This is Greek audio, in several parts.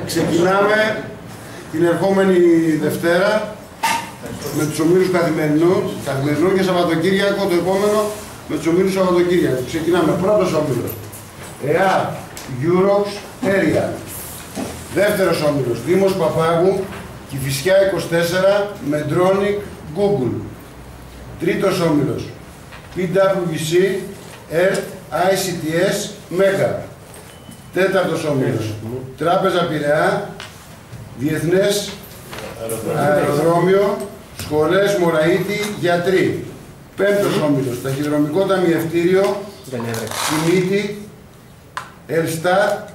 Ξεκινάμε την ερχόμενη Δευτέρα με τους ομίλους καθημερινών και Σαββατοκύριακο το επόμενο με τους ομίλους Σαββατοκύριακο. Ξεκινάμε. Πρώτος όμιλος ΕΑ Eurox Area. Δεύτερος όμιλος Δήμος Παπάγου Κηφισιά 24 Medtronic Google. Τρίτος όμιλος PwC Earth ICTS Mega. Τέταρτος όμιλος Τράπεζα Πειραιά Διεθνές Αεροδρόμιο Σχολές Μωραΐτη Γιατροί. Πέμπτος όμιλος Ταχυδρομικό Ταμιευτήριο Κινήτη Ελστάτ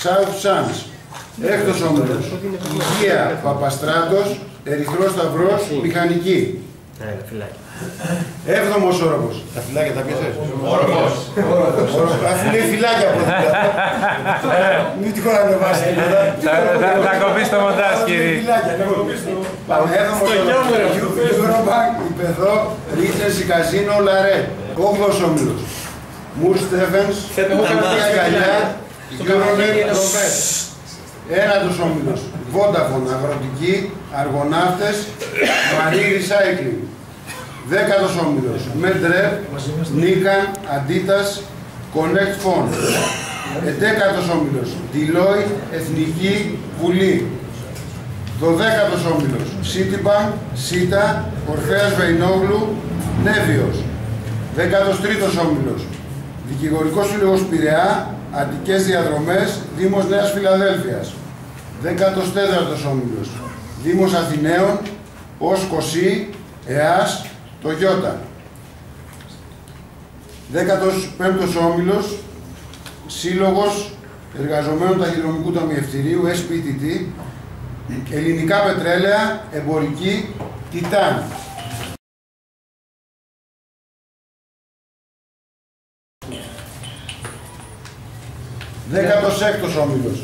South Sands. Έκτος όμιλος Υγεία Παπαστράτος Ερυθρός Σταυρός Μηχανική. Έβδομος όροφος. Τα φυλάκια τα πιάσες. Όροφος. Αφού λέει φυλάκια από εδώ. Μην τυχόν να ανεβάσει τίποτα. Θα κοπεί στο μοντάζ, κύριε. Έβδομος όροφος. Eurobank, Υπεδό, Regency Casino, Λαρέ. Όγδος όμιλος. Μουρ Στέφενς, Αγκαλιά, Euronet, Ένατος όμιλος. Vodafone, Αγροτική, Αργοναύτες, Marine Recycling. Δέκατος όμιλος, Medrep, Nikon, Adidas, Connect Phone. Εντέκατος όμιλος, Deloitte, Εθνική Βουλή. Δωδέκατος όμιλος, Citibank, ΣΥΤΑ, Ορφέας Βεϊνόγλου, Νέβιος. 13ος όμιλος, Δικηγορικός Σύλλογος Πειραιά, Αττικές Διαδρομές, Δήμος Νέας Φιλαδέλφειας. 14ος όμιλος, Δήμος Αθηναίων, ως Κωσί, ΕΑΣ, Toyota. 15ος όμιλος, Σύλλογος Εργαζομένων Ταχυδρομικού Ταμιευτηρίου, SPTT, Ελληνικά Πετρέλαια, Εμπορική, Τιτάν. 16ος όμιλος.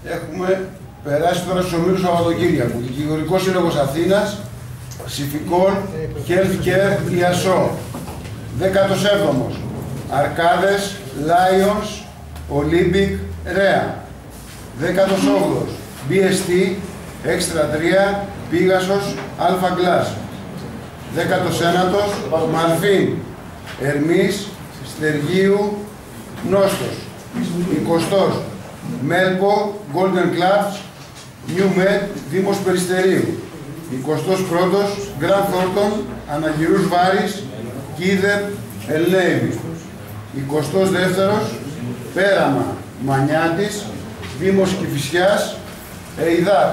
Έχουμε περάσει τώρα στους ομίλους Σαββατοκύριακου. Δικηγορικός Σύλλογος Αθήνας, Σιφικόλ, Healthcare, Ιασό. 17ος. Αρκάδες, Lions, Olympic, Rea. 18ος. BST, Extra 3, Πίγασος, Alpha Glass. 19ος. Μαλφίν, Ερμής, Στεργίου, Νόστος. 20ος. Μέλπο, Golden Clubs, New Med, Δήμος Περιστερίου. 21ος, Grand Thornton, Αναγυρούς Βάρης, Κίδερ, Ελνέιβη. 22ος, Πέραμα, Μανιάτης, Δήμος Κηφισιάς, Εϊδάρ.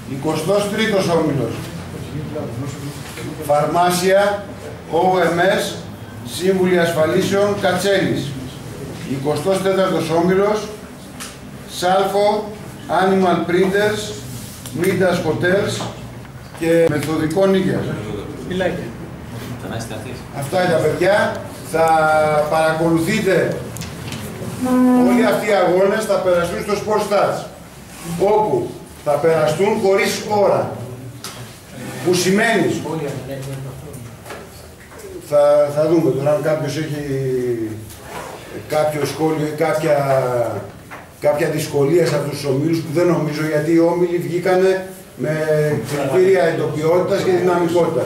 23ος όμιλος, Φαρμάσια, OMS, Σύμβουλοι Ασφαλίσεων, Κατσέλης. 24ος όμιλος, Σάλφο, Animal Printers, Midas Hotels και Μεθοδικό Νίκιας. Αυτά είναι τα παιδιά. Θα παρακολουθείτε όλοι αυτοί οι αγώνες, θα περαστούν στο Sport Stats, όπου θα περαστούν χωρίς ώρα. Που σημαίνει, θα δούμε τώρα αν κάποιος έχει κάποιο σχόλιο ή κάποια δυσκολία σε αυτούς τους ομίλους, που δεν νομίζω, γιατί οι όμιλοι βγήκανε με κριτήρια εντοπιότητας και δυναμικότητας.